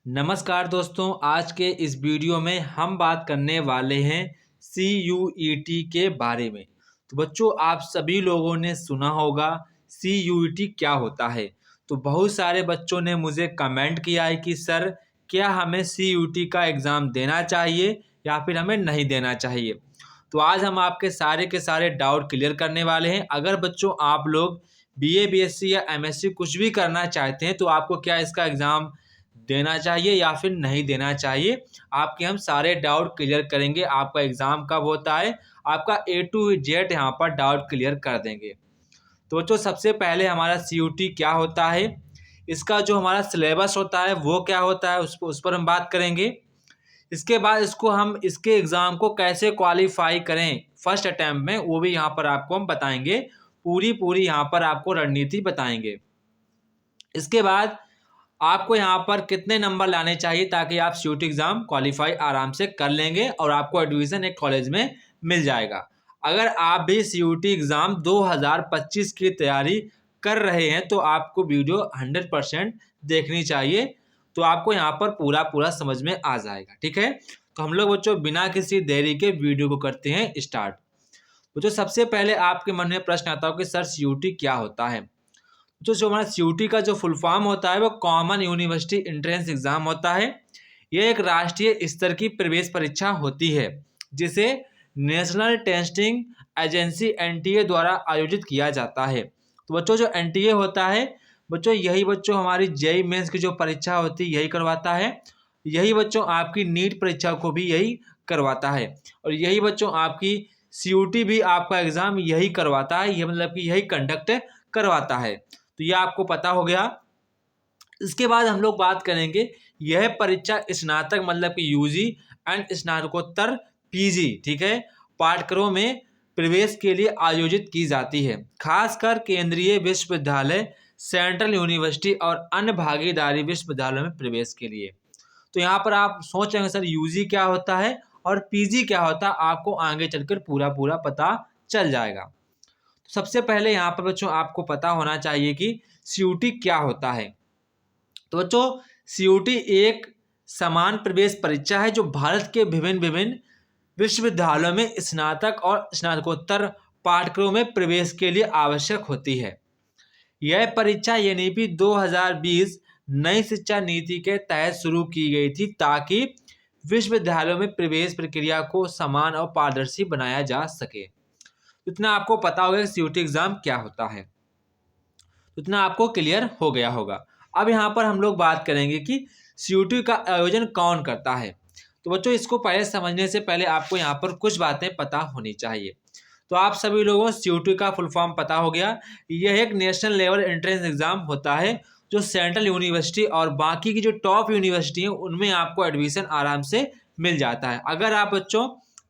नमस्कार दोस्तों, आज के इस वीडियो में हम बात करने वाले हैं CUET के बारे में। तो बच्चों, आप सभी लोगों ने सुना होगा CUET क्या होता है। तो बहुत सारे बच्चों ने मुझे कमेंट किया है कि सर, क्या हमें CUET का एग्ज़ाम देना चाहिए या फिर हमें नहीं देना चाहिए। तो आज हम आपके सारे के सारे डाउट क्लियर करने वाले हैं। अगर बच्चों आप लोग BA BSc या MSc कुछ भी करना चाहते हैं तो आपको क्या इसका एग्ज़ाम देना चाहिए या फिर नहीं देना चाहिए, आपके हम सारे डाउट क्लियर करेंगे। आपका एग्ज़ाम कब होता है, आपका A to Z यहाँ पर डाउट क्लियर कर देंगे। तो बच्चों, सबसे पहले हमारा CUET क्या होता है, इसका जो हमारा सिलेबस होता है वो क्या होता है, उस पर हम बात करेंगे। इसके बाद इसके एग्ज़ाम को कैसे क्वालिफाई करें फर्स्ट अटैम्प्ट में, वो भी यहाँ पर आपको हम बताएंगे। पूरी यहाँ पर आपको रणनीति बताएंगे। इसके बाद आपको यहाँ पर कितने नंबर लाने चाहिए ताकि आप CUET एग्ज़ाम क्वालिफाई आराम से कर लेंगे और आपको एडमिशन एक कॉलेज में मिल जाएगा। अगर आप भी CUET एग्ज़ाम 2025 की तैयारी कर रहे हैं तो आपको वीडियो 100% देखनी चाहिए। तो आपको यहाँ पर पूरा समझ में आ जाएगा। ठीक है, तो हम लोग बच्चों बिना किसी देरी के वीडियो को करते हैं स्टार्ट। तो सबसे पहले आपके मन में प्रश्न आता हो कि सर CUET क्या होता है। जो हमारा CUET का जो फुल फॉर्म होता है वो कॉमन यूनिवर्सिटी एंट्रेंस एग्जाम होता है। यह एक राष्ट्रीय स्तर की प्रवेश परीक्षा होती है जिसे नेशनल टेस्टिंग एजेंसी NTA द्वारा आयोजित किया जाता है। तो बच्चों, जो NTA होता है बच्चों, यही बच्चों हमारी JEE मेंस की जो परीक्षा होती है यही करवाता है। यही बच्चों आपकी नीट परीक्षा को भी यही करवाता है और यही बच्चों आपकी CUET भी आपका एग्जाम यही करवाता है। ये मतलब कि यही कंडक्ट करवाता है। तो ये आपको पता हो गया। इसके बाद हम लोग बात करेंगे, यह परीक्षा स्नातक मतलब कि UG एंड स्नातकोत्तर PG, ठीक है, पाठ्यक्रमों में प्रवेश के लिए आयोजित की जाती है, खासकर केंद्रीय विश्वविद्यालय, सेंट्रल यूनिवर्सिटी और अन्य भागीदारी विश्वविद्यालयों में प्रवेश के लिए। तो यहाँ पर आप सोच रहे हैं सर UG क्या होता है और PG क्या होता है, आपको आगे चलकर पूरा पता चल जाएगा। सबसे पहले यहाँ पर बच्चों आपको पता होना चाहिए कि CUET क्या होता है। तो बच्चों, CUET एक समान प्रवेश परीक्षा है जो भारत के विभिन्न विश्वविद्यालयों में स्नातक और स्नातकोत्तर पाठ्यक्रमों में प्रवेश के लिए आवश्यक होती है। यह परीक्षा NEP 2020 नई शिक्षा नीति के तहत शुरू की गई थी ताकि विश्वविद्यालयों में प्रवेश प्रक्रिया को समान और पारदर्शी बनाया जा सके। इतना आपको पता होगा कि CUET एग्जाम क्या होता है, इतना आपको क्लियर हो गया होगा। अब यहाँ पर हम लोग बात करेंगे कि CUET का आयोजन कौन करता है। तो बच्चों, इसको पहले समझने से पहले आपको यहाँ पर कुछ बातें पता होनी चाहिए। तो आप सभी लोगों को CUET का फुल फॉर्म पता हो गया। यह एक नेशनल लेवल एंट्रेंस एग्जाम होता है जो सेंट्रल यूनिवर्सिटी और बाकी की जो टॉप यूनिवर्सिटी है उनमें आपको एडमिशन आराम से मिल जाता है। अगर आप बच्चों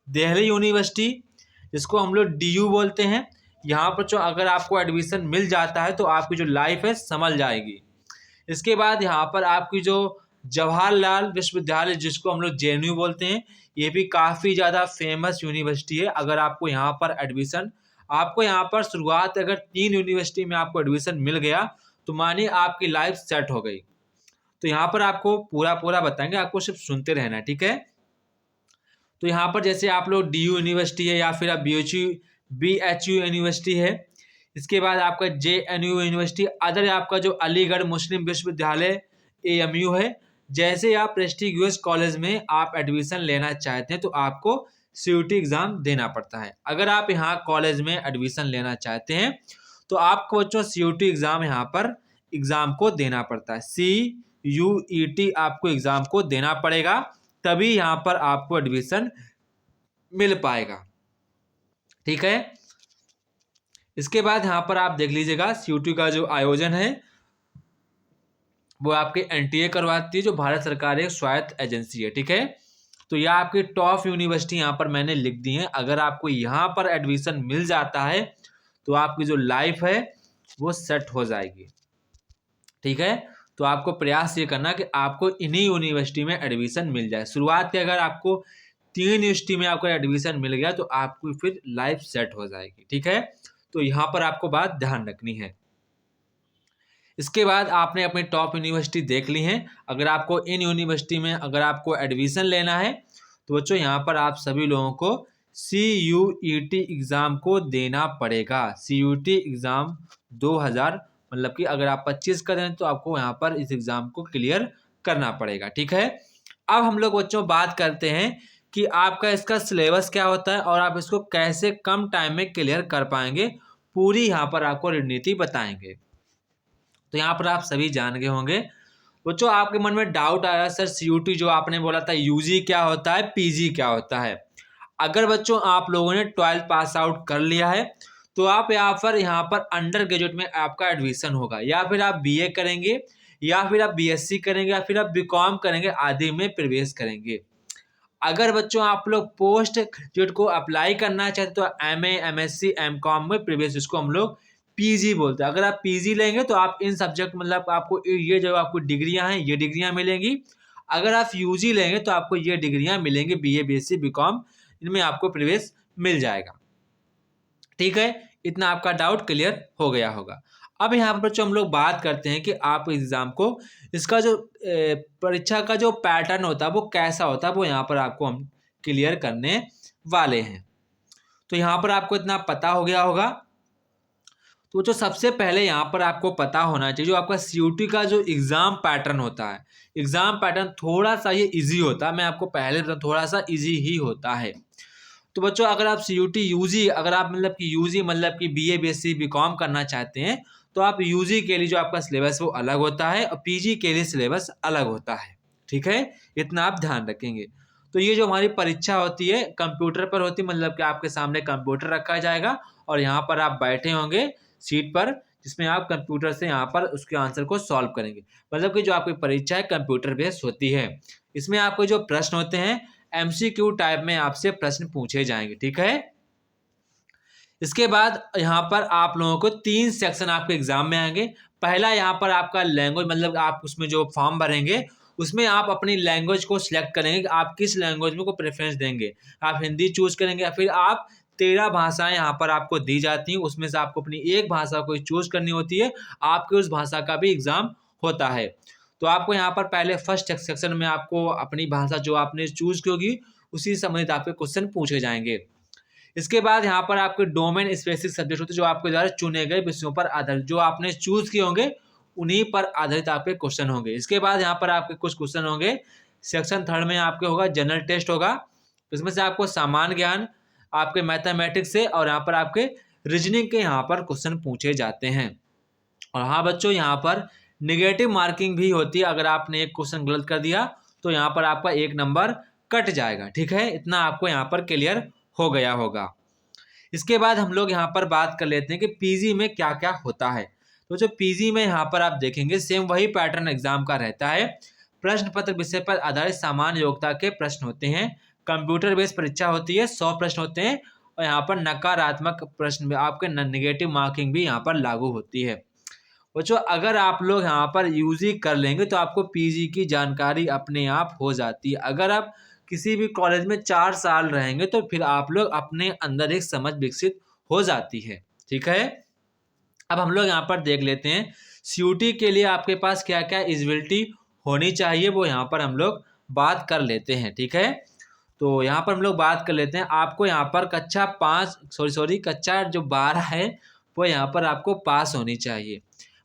दिल्ली यूनिवर्सिटी, जिसको हम लोग DU बोलते हैं, यहाँ पर जो अगर आपको एडमिशन मिल जाता है तो आपकी जो लाइफ है संभल जाएगी। इसके बाद यहाँ पर आपकी जो जवाहरलाल विश्वविद्यालय, जिसको हम लोग JNU बोलते हैं, ये भी काफ़ी ज़्यादा फेमस यूनिवर्सिटी है। अगर आपको यहाँ पर एडमिशन, आपको यहाँ पर शुरुआत अगर 3 यूनिवर्सिटी में आपको एडमिशन मिल गया तो मानिए आपकी लाइफ सेट हो गई। तो यहाँ पर आपको पूरा बताएंगे, आपको सिर्फ सुनते रहना है। ठीक है, तो यहाँ पर जैसे आप लोग DU यूनिवर्सिटी है या फिर आप BHU यूनिवर्सिटी है। इसके बाद आपका JNU यूनिवर्सिटी, अदर आपका जो अलीगढ़ मुस्लिम विश्वविद्यालय AMU है। जैसे आप प्रेस्टिगियस कॉलेज में आप एडमिशन लेना चाहते हैं तो आपको CUET एग्ज़ाम देना पड़ता है। अगर आप यहाँ कॉलेज में एडमिशन लेना चाहते हैं तो आपको बच्चों CUET एग्ज़ाम यहाँ पर एग्ज़ाम को देना पड़ता है। CUET आपको एग्ज़ाम को देना पड़ेगा, तभी यहाँ पर आपको एडमिशन मिल पाएगा। ठीक है, इसके बाद यहाँ पर आप देख लीजिएगा CUET का जो आयोजन है वो आपके NTA करवाती है, जो भारत सरकार एक स्वायत्त एजेंसी है। ठीक है, तो यह आपकी टॉप यूनिवर्सिटी यहाँ पर मैंने लिख दी है। अगर आपको यहाँ पर एडमिशन मिल जाता है तो आपकी जो लाइफ है वो सेट हो जाएगी। ठीक है, तो आपको प्रयास ये करना कि आपको इन्हीं यूनिवर्सिटी में एडमिशन मिल जाए। शुरुआत के अगर आपको 3 यूनिवर्सिटी में आपको एडमिशन मिल गया तो आपकी फिर लाइफ सेट हो जाएगी। ठीक है, तो यहाँ पर आपको बात ध्यान रखनी है। इसके बाद आपने अपनी टॉप यूनिवर्सिटी देख ली है। अगर आपको इन यूनिवर्सिटी में अगर आपको एडमिशन लेना है तो बच्चों यहाँ पर आप सभी लोगों को CUET एग्ज़ाम को देना पड़ेगा। CUET एग्ज़ाम 2000 मतलब कि अगर आप 25 का दें तो आपको यहाँ पर इस एग्ज़ाम को क्लियर करना पड़ेगा। ठीक है, अब हम लोग बच्चों बात करते हैं कि आपका इसका सिलेबस क्या होता है और आप इसको कैसे कम टाइम में क्लियर कर पाएंगे, पूरी यहाँ पर आपको रणनीति बताएंगे। तो यहाँ पर आप सभी जान गए होंगे। बच्चों आपके मन में डाउट आया सर CUT जो आपने बोला था UG क्या होता है, PG क्या होता है। अगर बच्चों आप लोगों ने 12th पास आउट कर लिया है तो आप यहाँ पर अंडर ग्रेजुएट में आपका एडमिशन होगा, या फिर आप BA करेंगे, या फिर आप BSc करेंगे, या फिर आप BCom करेंगे, आदि में प्रवेश करेंगे। अगर बच्चों आप लोग पोस्ट ग्रेजुएट को अप्लाई करना चाहते तो MA MSc MCom में प्रवेश, जिसको हम लोग PG बोलते हैं। अगर आप PG लेंगे तो आप इन सब्जेक्ट मतलब आपको ये जो आपको डिग्रियां हैं ये डिग्रियां मिलेंगी। अगर आप UG लेंगे तो आपको ये डिग्रियां मिलेंगी, BA BSc BCom इनमें आपको प्रवेश मिल जाएगा। ठीक है, इतना आपका डाउट क्लियर हो गया होगा। अब यहाँ पर बच्चों हम लोग बात करते हैं कि आप एग्जाम को इसका जो परीक्षा का जो पैटर्न होता है वो कैसा होता है, वो यहाँ पर आपको हम क्लियर करने वाले हैं। तो यहाँ पर आपको इतना पता हो गया होगा। तो जो सबसे पहले यहाँ पर आपको पता होना चाहिए, जो आपका CUT का जो एग्जाम पैटर्न होता है, एग्जाम पैटर्न थोड़ा सा ये इजी होता है। मैं आपको पहले बताऊं थोड़ा सा इजी ही होता है। तो बच्चों अगर आप CUT UG अगर आप मतलब कि UG मतलब कि BA BSc BCom करना चाहते हैं तो आप UG के लिए जो आपका सिलेबस वो अलग होता है और PG के लिए सिलेबस अलग होता है। ठीक है, इतना आप ध्यान रखेंगे। तो ये जो हमारी परीक्षा होती है कंप्यूटर पर होती है, मतलब कि आपके सामने कंप्यूटर रखा जाएगा और यहाँ पर आप बैठे होंगे सीट पर, जिसमें आप कंप्यूटर से यहाँ पर उसके आंसर को सॉल्व करेंगे। मतलब कि जो आपकी परीक्षा है कंप्यूटर बेस्ड होती है। इसमें आपको जो प्रश्न होते हैं MCQ टाइप में आपसे प्रश्न पूछे जाएंगे। ठीक है, इसके बाद यहाँ पर आप लोगों को 3 सेक्शन आपके एग्जाम में आएंगे। पहला यहाँ पर आपका लैंग्वेज, मतलब आप उसमें जो फॉर्म भरेंगे उसमें आप अपनी लैंग्वेज को सिलेक्ट करेंगे कि आप किस लैंग्वेज में को प्रेफरेंस देंगे। आप हिंदी चूज करेंगे या फिर आप 13 भाषाएं यहाँ पर आपको दी जाती हैं, उसमें से आपको अपनी एक भाषा को चूज करनी होती है। आपके उस भाषा का भी एग्जाम होता है। तो आपको यहाँ पर पहले फर्स्ट सेक्शन में आपको अपनी भाषा जो आपने चूज की होगी उसी संबंधित आपके क्वेश्चन पूछे जाएंगे। इसके बाद यहाँ पर आपके डोमेन स्पेसिफिक सब्जेक्ट होते हैं, जो आपके द्वारा चुने गए विषयों पर आधारित, जो आपने चूज किए होंगे उन्हीं पर आधारित आपके क्वेश्चन होंगे। इसके बाद यहाँ पर आपके कुछ क्वेश्चन होंगे। सेक्शन 3 में आपके होगा जनरल टेस्ट होगा, इसमें से आपको सामान्य ज्ञान, आपके मैथमेटिक्स से और यहाँ पर आपके रीजनिंग के यहाँ पर क्वेश्चन पूछे जाते हैं। और हाँ बच्चों, यहाँ पर निगेटिव मार्किंग भी होती है। अगर आपने एक क्वेश्चन गलत कर दिया तो यहाँ पर आपका 1 नंबर कट जाएगा। ठीक है, इतना आपको यहाँ पर क्लियर हो गया होगा। इसके बाद हम लोग यहाँ पर बात कर लेते हैं कि PG में क्या क्या होता है। तो जो PG में यहाँ पर आप देखेंगे सेम वही पैटर्न एग्जाम का रहता है। प्रश्न पत्र विषय पर आधारित सामान्य योग्यता के प्रश्न होते हैं। कंप्यूटर बेस्ड परीक्षा होती है, 100 प्रश्न होते हैं और यहाँ पर नकारात्मक प्रश्न में आपके नेगेटिव मार्किंग भी यहाँ पर लागू होती है। बच्चों अगर आप लोग यहाँ पर UG कर लेंगे तो आपको PG की जानकारी अपने आप हो जाती है। अगर आप किसी भी कॉलेज में 4 साल रहेंगे तो फिर आप लोग अपने अंदर एक समझ विकसित हो जाती है। ठीक है, अब हम लोग यहाँ पर देख लेते हैं CUT के लिए आपके पास क्या क्या एलिजिबिलिटी होनी चाहिए, वो यहाँ पर हम लोग बात कर लेते हैं। ठीक है, तो यहाँ पर हम लोग बात कर लेते हैं। आपको यहाँ पर कक्षा 12 है वो यहाँ पर आपको पास होनी चाहिए।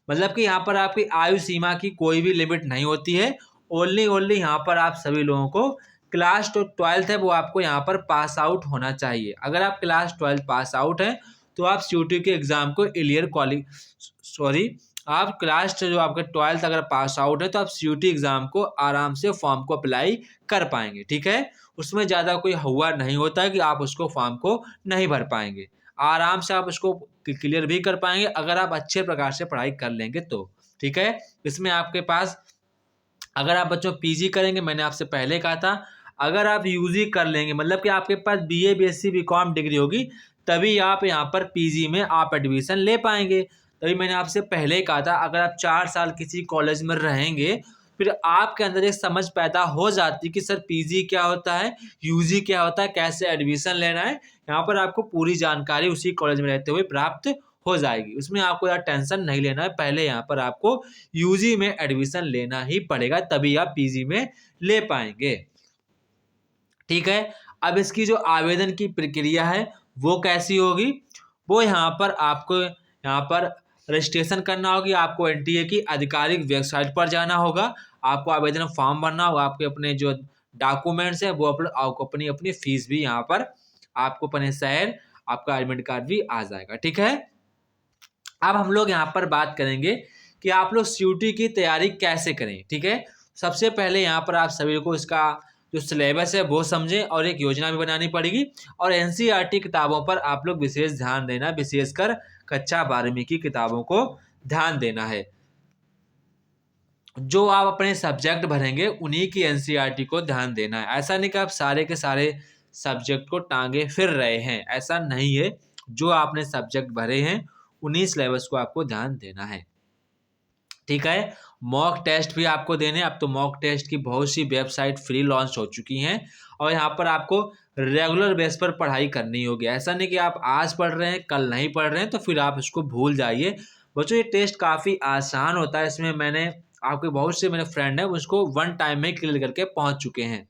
मतलब कि यहाँ पर आपकी आयु सीमा की कोई भी लिमिट नहीं होती है। ओनली यहाँ पर आप सभी लोगों को क्लास 12 है वो आपको यहाँ पर पास आउट होना चाहिए। अगर आप क्लास 12 पास आउट हैं तो आप CUT के एग्जाम को आप क्लास जो आपका 12 अगर पास आउट है तो आप CUT एग्जाम को आराम से फॉर्म को अप्लाई कर पाएंगे। ठीक है, उसमें ज़्यादा कोई हुआ नहीं होता है कि आप उसको फॉर्म को नहीं भर पाएंगे। आराम से आप उसको क्लियर भी कर पाएंगे अगर आप अच्छे प्रकार से पढ़ाई कर लेंगे तो। ठीक है, इसमें आपके पास अगर आप बच्चों PG करेंगे, मैंने आपसे पहले कहा था अगर आप UG कर लेंगे मतलब कि आपके पास BA BSc BCom डिग्री होगी तभी आप यहाँ पर PG में आप एडमिशन ले पाएंगे। तभी मैंने आपसे पहले ही कहा था अगर आप 4 साल किसी कॉलेज में रहेंगे फिर आपके अंदर एक समझ पैदा हो जाती है कि सर PG क्या होता है, UG क्या होता है, कैसे एडमिशन लेना है। यहाँ पर आपको पूरी जानकारी उसी कॉलेज में रहते हुए प्राप्त हो जाएगी, उसमें आपको ज़्यादा टेंशन नहीं लेना है। पहले यहाँ पर आपको यूजी में एडमिशन लेना ही पड़ेगा, तभी आप पीजी में ले पाएंगे। ठीक है, अब इसकी जो आवेदन की प्रक्रिया है वो कैसी होगी, वो यहाँ पर आपको यहाँ पर रजिस्ट्रेशन करना होगी। आपको एनटीए की आधिकारिक वेबसाइट पर जाना होगा, आपको आवेदन फॉर्म भरना होगा, आपके अपने जो डॉक्यूमेंट्स है वो आपको अपनी अपनी फीस भी यहाँ पर आपको अपने शहर आपका एडमिट कार्ड भी आ जाएगा। ठीक है, अब हम लोग यहाँ पर बात करेंगे कि आप लोग सीयूटी की तैयारी कैसे करें। ठीक है, सबसे पहले यहाँ पर आप सभी को इसका जो सिलेबस है वो समझें और एक योजना भी बनानी पड़ेगी, और एनसीईआरटी किताबों पर आप लोग विशेष ध्यान देना, विशेषकर कक्षा 12वीं की किताबों को ध्यान देना है। जो आप अपने सब्जेक्ट भरेंगे उन्हीं की एनसीईआरटी को ध्यान देना है। ऐसा नहीं कि आप सारे के सारे सब्जेक्ट को टांगे फिर रहे हैं, ऐसा नहीं है। जो आपने सब्जेक्ट भरे हैं उन्हीं सिलेबस को आपको ध्यान देना है। ठीक है, मॉक टेस्ट भी आपको देने। अब तो मॉक टेस्ट की बहुत सी वेबसाइट फ्री लॉन्च हो चुकी हैं, और यहाँ पर आपको रेगुलर बेस पर पढ़ाई करनी होगी। ऐसा नहीं कि आप आज पढ़ रहे हैं कल नहीं पढ़ रहे हैं तो फिर आप इसको भूल जाइए। बच्चों ये टेस्ट काफ़ी आसान होता है, इसमें मैंने आपके बहुत से मेरे फ्रेंड हैं उसको वन टाइम में क्लियर करके पहुँच चुके हैं।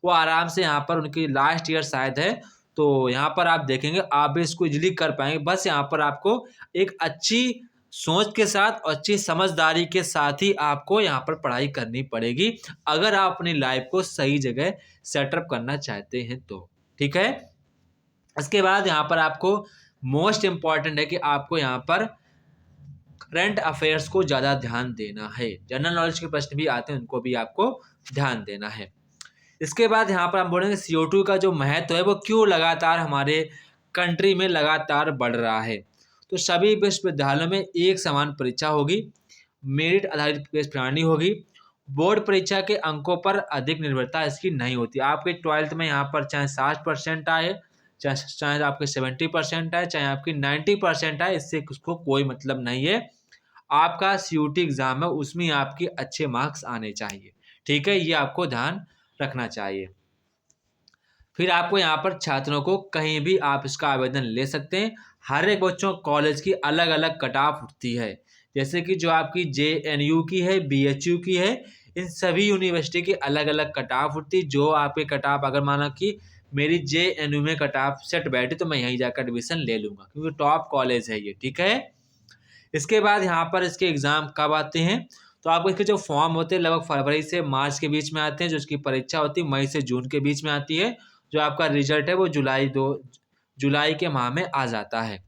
वो आराम से यहाँ पर उनकी लास्ट ईयर शायद है, तो यहाँ पर आप देखेंगे आप भी इसको इजीली कर पाएंगे। बस यहाँ पर आपको एक अच्छी सोच के साथ और अच्छी समझदारी के साथ ही आपको यहाँ पर पढ़ाई करनी पड़ेगी, अगर आप अपनी लाइफ को सही जगह सेटअप करना चाहते हैं तो। ठीक है, इसके बाद यहाँ पर आपको मोस्ट इम्पॉर्टेंट है कि आपको यहाँ पर करंट अफेयर्स को ज़्यादा ध्यान देना है। जनरल नॉलेज के प्रश्न भी आते हैं, उनको भी आपको ध्यान देना है। इसके बाद यहाँ पर हम बोलेंगे CO2 का जो महत्व है वो क्यों लगातार हमारे कंट्री में लगातार बढ़ रहा है। तो सभी विश्वविद्यालयों में एक समान परीक्षा होगी, मेरिट आधारित प्रणाली होगी, बोर्ड परीक्षा के अंकों पर अधिक निर्भरता इसकी नहीं होती। आपके 12th में यहाँ पर चाहे 60% आए, चाहे आपके 70% आए, चाहे आपकी 90% आए, इससे उसको कोई मतलब नहीं है। आपका CUT एग्जाम है उसमें आपके अच्छे मार्क्स आने चाहिए। ठीक है, ये आपको ध्यान रखना चाहिए। फिर आपको यहाँ पर छात्रों को कहीं भी आप इसका आवेदन ले सकते हैं। हर एक बच्चों कॉलेज की अलग अलग कट ऑफ उठती है, जैसे कि जो आपकी JNU की है, BHU की है, इन सभी यूनिवर्सिटी की अलग अलग कट ऑफ उठती है। जो आपके कट ऑफ अगर माना कि मेरी JNU में कट ऑफ सेट बैठे तो मैं यहीं जाकर एडमिशन ले लूँगा, क्योंकि टॉप कॉलेज है ये। ठीक है, इसके बाद यहाँ पर इसके एग्ज़ाम कब आते हैं, तो आपको इसके जो फॉर्म होते हैं लगभग फरवरी से मार्च के बीच में आते हैं। जो इसकी परीक्षा होती है मई से जून के बीच में आती है। जो आपका रिजल्ट है वो जुलाई के माह में आ जाता है।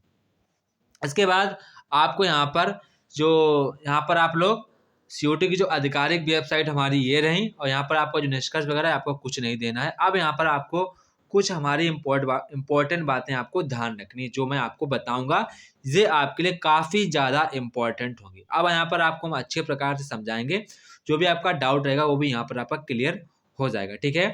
इसके बाद आपको यहाँ पर आप लोग COT की जो आधिकारिक वेबसाइट हमारी ये रही, और यहाँ पर आपका जो निष्कर्ष वगैरह है आपको कुछ नहीं देना है। अब यहाँ पर आपको कुछ हमारी इम्पोर्टेंट बातें आपको ध्यान रखनी है, जो मैं आपको बताऊंगा ये आपके लिए काफ़ी ज़्यादा इम्पोर्टेंट होंगी। अब यहाँ पर आपको हम अच्छे प्रकार से समझाएंगे, जो भी आपका डाउट रहेगा वो भी यहाँ पर आपका क्लियर हो जाएगा। ठीक है,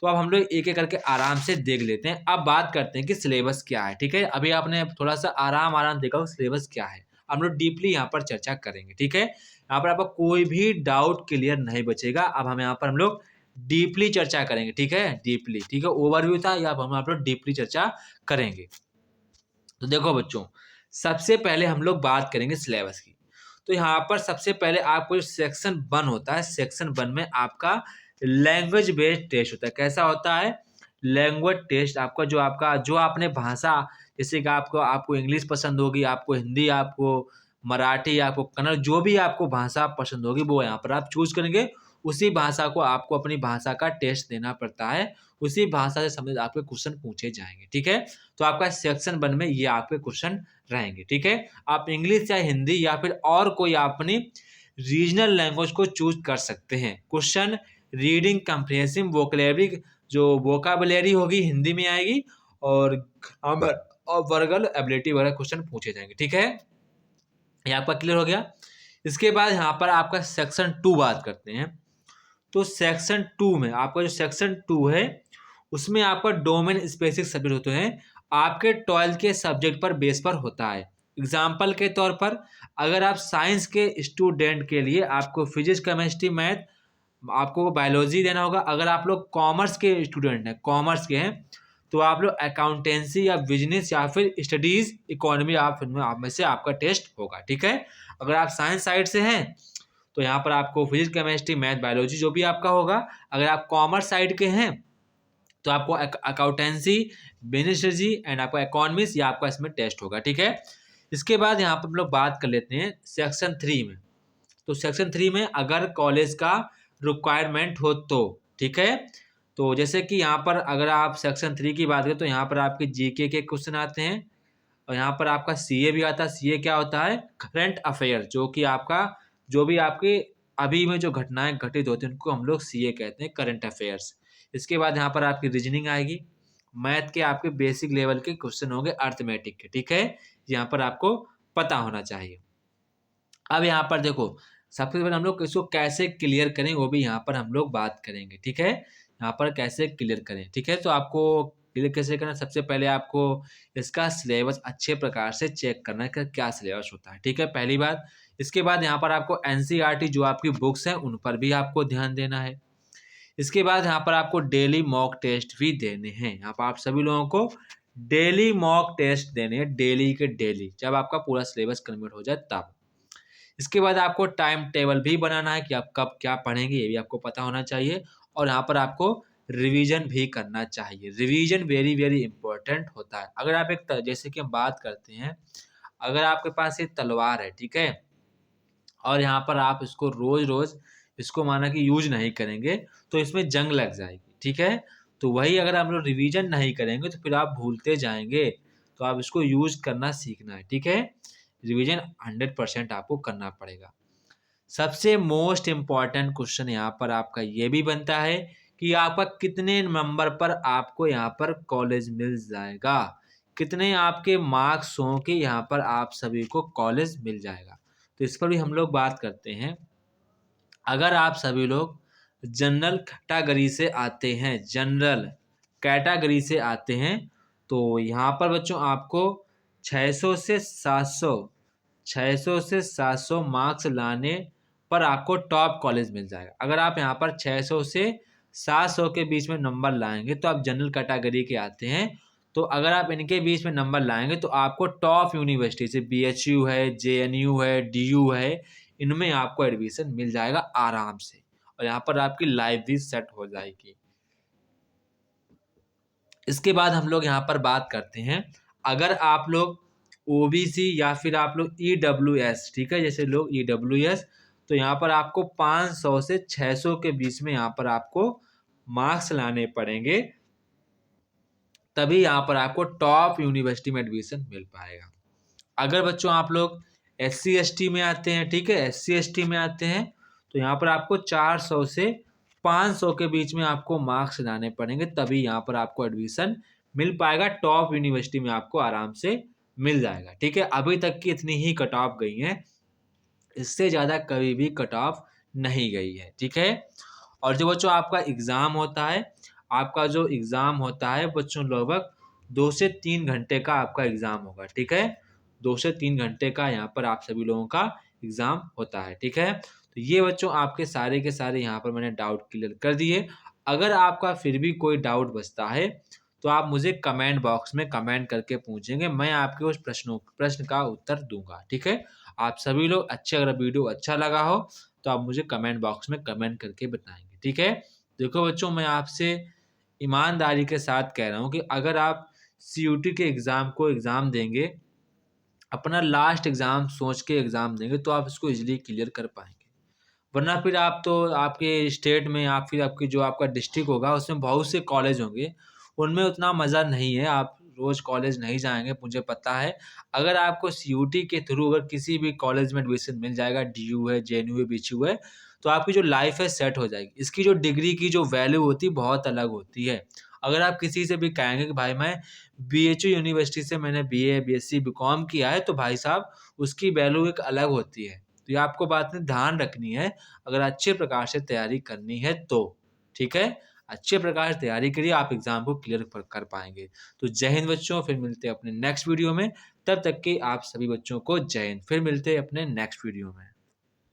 तो अब हम लोग एक एक करके आराम से देख लेते हैं। अब बात करते हैं कि सिलेबस क्या है। ठीक है, अभी आपने थोड़ा सा आराम देखा हो सिलेबस क्या है, हम लोग डीपली यहाँ पर चर्चा करेंगे। ठीक है, यहाँ पर आपका कोई भी डाउट क्लियर नहीं बचेगा। अब हम यहाँ पर हम लोग डीपली चर्चा करेंगे। ठीक है, डीपली, ठीक है, ओवरव्यू था, या हम आप लोग डीपली चर्चा करेंगे। तो देखो बच्चों, सबसे पहले हम लोग बात करेंगे सिलेबस की। तो यहाँ पर सबसे पहले आपको सेक्शन 1 होता है। सेक्शन 1 में आपका लैंग्वेज बेस्ड टेस्ट होता है। कैसा होता है? Language test. आपका जो आपने भाषा, जैसे कि आपको इंग्लिश पसंद होगी, आपको हिंदी, आपको मराठी, आपको कन्नड़, जो भी आपको भाषा पसंद होगी वो यहाँ पर आप चूज करेंगे। उसी भाषा को आपको अपनी भाषा का टेस्ट देना पड़ता है, उसी भाषा से संबंधित आपके क्वेश्चन पूछे जाएंगे। ठीक है, तो आपका सेक्शन 1 में ये आपके क्वेश्चन रहेंगे। ठीक है, आप इंग्लिश या हिंदी या फिर और कोई अपनी रीजनल लैंग्वेज को चूज कर सकते हैं। क्वेश्चन रीडिंग कंप्रिहेंसिव वोकैबुलरी, जो वोकाबुलरी होगी हिंदी में आएगी, और ग्रामर और वर्बल एबिलिटी वगैरह क्वेश्चन पूछे जाएंगे। ठीक है, ये आपका क्लियर हो गया। इसके बाद यहाँ पर आपका सेक्शन 2 बात करते हैं। तो सेक्शन 2 में आपका जो सेक्शन 2 है उसमें आपका डोमेन स्पेसिफिक सब्जेक्ट होते हैं, आपके 12th के सब्जेक्ट पर बेस पर होता है। एग्जाम्पल के तौर पर अगर आप साइंस के स्टूडेंट के लिए आपको फिजिक्स, केमिस्ट्री, मैथ, आपको बायोलॉजी देना होगा। अगर आप लोग कॉमर्स के स्टूडेंट हैं, कॉमर्स के हैं, तो आप लोग अकाउंटेंसी या बिजनेस या फिर स्टडीज इकोनॉमी आप में से आपका टेस्ट होगा। ठीक है, अगर आप साइंस साइड से हैं तो यहाँ पर आपको फिजिक्स केमिस्ट्री मैथ बायोलॉजी जो भी आपका होगा। अगर आप कॉमर्स साइड के हैं तो आपको अकाउंटेंसी बिजनेस स्टडी एंड आपका इकोनॉमिक्स या आपका इसमें टेस्ट होगा। ठीक है, इसके बाद यहाँ पर हम लोग बात कर लेते हैं सेक्शन 3 में। तो सेक्शन 3 में अगर कॉलेज का रिक्वायरमेंट हो तो, ठीक है, तो जैसे कि यहाँ पर अगर आप सेक्शन 3 की बात करें तो यहाँ पर आपके जीके के क्वेश्चन आते हैं और यहाँ पर आपका सीए भी आता है। सीए क्या होता है? करंट अफेयर, जो कि आपका जो भी आपके अभी में जो घटनाएं घटित होती हैं उनको हम लोग सीए कहते हैं, करंट अफेयर्स। इसके बाद यहाँ पर आपकी रीजनिंग आएगी, मैथ के आपके बेसिक लेवल के क्वेश्चन होंगे, अर्थमेटिक के। ठीक है, यहाँ पर आपको पता होना चाहिए। अब यहाँ पर देखो, सबसे पहले हम लोग इसको कैसे क्लियर करें वो भी यहाँ पर हम लोग बात करेंगे। ठीक है, यहाँ पर कैसे क्लियर करें। ठीक है, तो आपको क्लियर कैसे करना, सबसे पहले आपको इसका सिलेबस अच्छे प्रकार से चेक करना है कि क्या सिलेबस होता है। ठीक है, पहली बात। इसके बाद यहाँ पर आपको एनसीईआरटी जो आपकी बुक्स हैं उन पर भी आपको ध्यान देना है। इसके बाद यहाँ पर आपको डेली मॉक टेस्ट भी देने हैं। यहाँ पर आप सभी लोगों को डेली मॉक टेस्ट देने हैं, डेली के डेली, जब आपका पूरा सिलेबस कंप्लीट हो जाए तब। इसके बाद आपको टाइम टेबल भी बनाना है कि आप कब क्या पढ़ेंगे, ये भी आपको पता होना चाहिए। और यहाँ पर आपको रिवीजन भी करना चाहिए। रिवीजन वेरी वेरी इंपॉर्टेंट होता है। अगर आप एक जैसे कि हम बात करते हैं, अगर आपके पास एक तलवार है, ठीक है, और यहाँ पर आप इसको रोज रोज इसको माना कि यूज नहीं करेंगे तो इसमें जंग लग जाएगी। ठीक है, तो वही अगर आप लोग रिवीजन नहीं करेंगे तो फिर आप भूलते जाएंगे। तो आप इसको यूज करना सीखना है। ठीक है, रिवीजन 100% आपको करना पड़ेगा। सबसे मोस्ट इम्पॉर्टेंट क्वेश्चन यहाँ पर आपका ये भी बनता है कि आपका कितने नंबर पर आपको यहाँ पर कॉलेज मिल जाएगा, कितने आपके मार्क्स हों कि यहाँ पर आप सभी को कॉलेज मिल जाएगा। तो इस पर भी हम लोग बात करते हैं। अगर आप सभी लोग जनरल कैटेगरी से आते हैं, जनरल कैटेगरी से आते हैं, तो यहाँ पर बच्चों आपको 600 से 700 मार्क्स लाने पर आपको टॉप कॉलेज मिल जाएगा। अगर आप यहाँ पर 600 से 700 के बीच में नंबर लाएंगे तो आप जनरल कैटेगरी के आते हैं। तो अगर आप इनके बीच में नंबर लाएंगे तो आपको टॉप यूनिवर्सिटी से BHU है, JNU है, DU है, इनमें आपको एडमिशन मिल जाएगा आराम से और यहाँ पर आपकी लाइफ भी सेट हो जाएगी। इसके बाद हम लोग यहाँ पर बात करते हैं, अगर आप लोग OBC या फिर आप लोग EWS, ठीक है, जैसे लोग EWS, तो यहाँ पर आपको 500 से 600 के बीच में यहाँ पर आपको मार्क्स लाने पड़ेंगे, तभी यहाँ पर आपको टॉप यूनिवर्सिटी में एडमिशन मिल पाएगा। अगर बच्चों आप लोग SC ST में आते हैं, ठीक है, SC ST में आते हैं, तो यहाँ पर आपको 400 से 500 के बीच में आपको मार्क्स लाने पड़ेंगे, तभी यहाँ पर आपको एडमिशन मिल पाएगा। टॉप यूनिवर्सिटी में आपको आराम से मिल जाएगा। ठीक है, अभी तक की इतनी ही कट ऑफ गई है, इससे ज़्यादा कभी भी कट ऑफ नहीं गई है। ठीक है, और जो बच्चों आपका एग्ज़ाम होता है, आपका जो एग्ज़ाम होता है बच्चों लगभग 2 से 3 घंटे का आपका एग्ज़ाम होगा। ठीक है, 2 से 3 घंटे का यहाँ पर आप सभी लोगों का एग्ज़ाम होता है। ठीक है, तो ये बच्चों आपके सारे के सारे यहाँ पर मैंने डाउट क्लियर कर दिए। अगर आपका फिर भी कोई डाउट बचता है तो आप मुझे कमेंट बॉक्स में कमेंट करके पूछेंगे, मैं आपके उस प्रश्न का उत्तर दूंगा। ठीक है, आप सभी लोग अगर वीडियो अच्छा लगा हो तो आप मुझे कमेंट बॉक्स में कमेंट करके बताएंगे। ठीक है, देखो बच्चों, मैं आपसे ईमानदारी के साथ कह रहा हूँ कि अगर आप CUT के एग्ज़ाम देंगे, अपना लास्ट एग्ज़ाम सोच के एग्ज़ाम देंगे तो आप इसको इजीली क्लियर कर पाएंगे। वरना फिर आप तो आपके स्टेट में या फिर आपकी जो आपका डिस्ट्रिक्ट होगा उसमें बहुत से कॉलेज होंगे, उनमें उतना मज़ा नहीं है, आप रोज़ कॉलेज नहीं जाएंगे, मुझे पता है। अगर आपको CUT के थ्रू अगर किसी भी कॉलेज में एडमिशन मिल जाएगा, DU है, JNU है, BHU है, तो आपकी जो लाइफ है सेट हो जाएगी। इसकी जो डिग्री की जो वैल्यू होती है बहुत अलग होती है। अगर आप किसी से भी कहेंगे कि भाई मैं BHU यूनिवर्सिटी से मैंने BA BSc BCom किया है, तो भाई साहब उसकी वैल्यू एक अलग होती है। तो ये आपको बात में ध्यान रखनी है अगर अच्छे प्रकार से तैयारी करनी है तो। ठीक है, अच्छे प्रकार से तैयारी करिए, आप एग्जाम को क्लियर कर पाएंगे। तो जय हिंद बच्चों, फिर मिलते हैं अपने नेक्स्ट वीडियो में। तब तक के आप सभी बच्चों को जय हिंद, फिर मिलते हैं अपने नेक्स्ट वीडियो में।